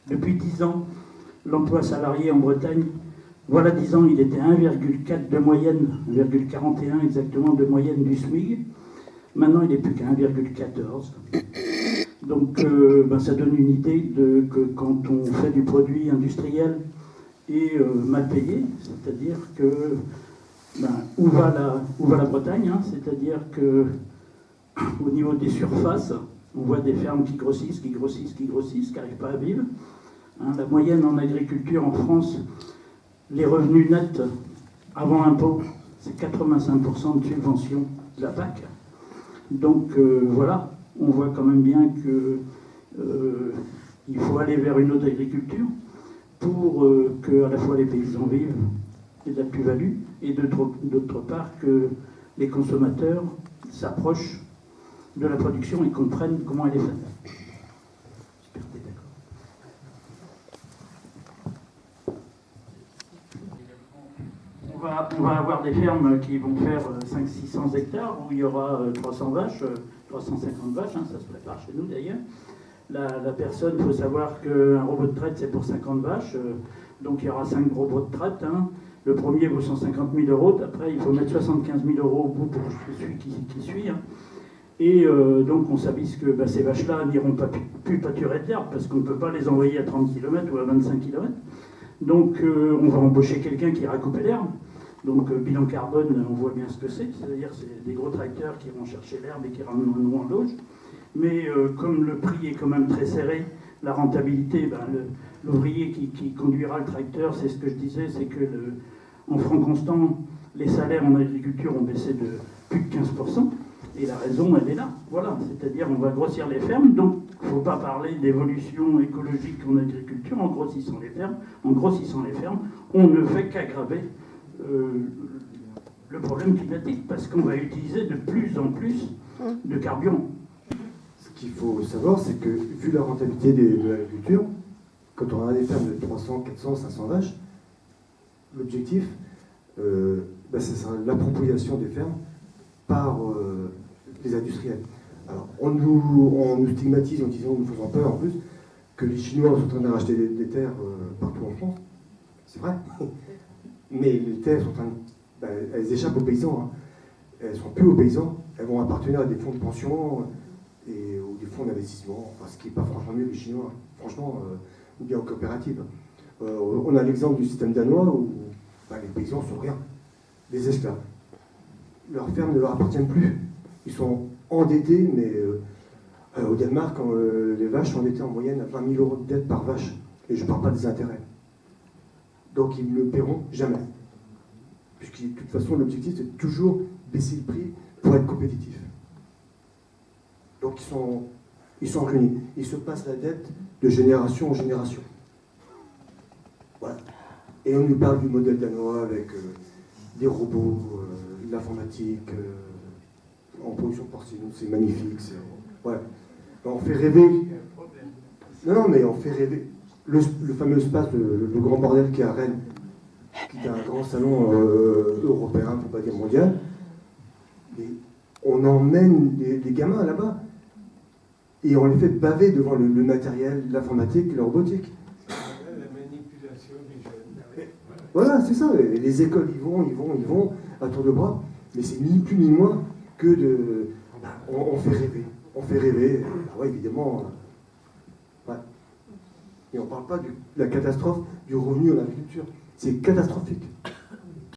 Depuis 10 ans, l'emploi salarié en Bretagne, voilà 10 ans, il était 1,4 de moyenne, 1,41 exactement de moyenne du SMIC. Maintenant, il n'est plus qu'à 1,14. Donc, ça donne une idée que quand on fait du produit industriel et mal payé, c'est-à-dire que où va la Bretagne, hein, c'est-à-dire que au niveau des surfaces, on voit des fermes qui grossissent, qui n'arrivent pas à vivre. Hein, la moyenne en agriculture en France, les revenus nets avant impôt, c'est 85% de subvention de la PAC. Donc voilà, on voit quand même bien qu'il faut aller vers une autre agriculture pour que à la fois les paysans vivent et de la plus-value, et d'autre part que les consommateurs s'approchent de la production et comprennent comment elle est faite. J'espère que tu es d'accord. On va avoir des fermes qui vont faire 500-600 hectares où il y aura 300 vaches, 350 vaches, hein, ça se prépare chez nous d'ailleurs. La personne, il faut savoir qu'un robot de traite c'est pour 50 vaches, donc il y aura 5 robots de traite. Hein. Le premier vaut 150 000 euros, après il faut mettre 75 000 euros au bout pour celui qui suit. Hein. Et donc on s'avise que ces vaches-là n'iront pas plus pâturer de l'herbe parce qu'on ne peut pas les envoyer à 30 km ou à 25 km. Donc on va embaucher quelqu'un qui ira couper l'herbe. Donc bilan carbone, on voit bien ce que c'est-à-dire c'est des gros tracteurs qui vont chercher l'herbe et qui ramèneront en loge. Mais comme le prix est quand même très serré, la rentabilité, l'ouvrier qui conduira le tracteur, c'est ce que je disais, c'est que en francs constants, les salaires en agriculture ont baissé de plus de 15%. Et la raison, elle est là. Voilà, c'est-à-dire on va grossir les fermes, donc il ne faut pas parler d'évolution écologique en agriculture en grossissant les fermes. En grossissant les fermes, on ne fait qu'aggraver le problème climatique, parce qu'on va utiliser de plus en plus de carburant. Ce qu'il faut savoir, c'est que vu la rentabilité de l'agriculture, quand on a des fermes de 300, 400, 500 vaches, l'objectif, c'est l'appropriation des fermes par les industriels. Alors, on nous stigmatise en disant, nous faisant peur en plus, que les Chinois sont en train de racheter des terres partout en France. C'est vrai. Mais les terres sont en train elles échappent aux paysans. Hein. Elles ne sont plus aux paysans. Elles vont appartenir à des fonds de pension ou des fonds d'investissement. Enfin, ce qui n'est pas franchement mieux que les Chinois. Franchement, ou bien aux coopératives. On a l'exemple du système danois où les paysans sont rien. Des esclaves. Leurs fermes ne leur appartiennent plus. Ils sont endettés, mais au Danemark, les vaches sont endettées en moyenne à 20 000 euros de dette par vache. Et je ne parle pas des intérêts. Donc ils ne paieront jamais. Puisque de toute façon, l'objectif, c'est de toujours baisser le prix pour être compétitif. Donc ils sont ruinés. Ils se passent la dette de génération en génération. Voilà. Et on nous parle du modèle danois avec des robots, de l'informatique, en production porcine. C'est magnifique. Ouais. On fait rêver. Non, mais on fait rêver. Le fameux espace, le grand bordel qui est à Rennes, qui est un grand salon européen, pour ne pas dire mondial. Et on emmène les gamins là-bas et on les fait baver devant le matériel, l'informatique, la robotique. La manipulation des jeunes. Voilà, c'est ça. Les écoles, ils vont à tour de bras. Mais c'est ni plus ni moins que de... On fait rêver. On fait rêver. Ouais, évidemment. Ouais. Et on ne parle pas de la catastrophe du revenu en agriculture. C'est catastrophique.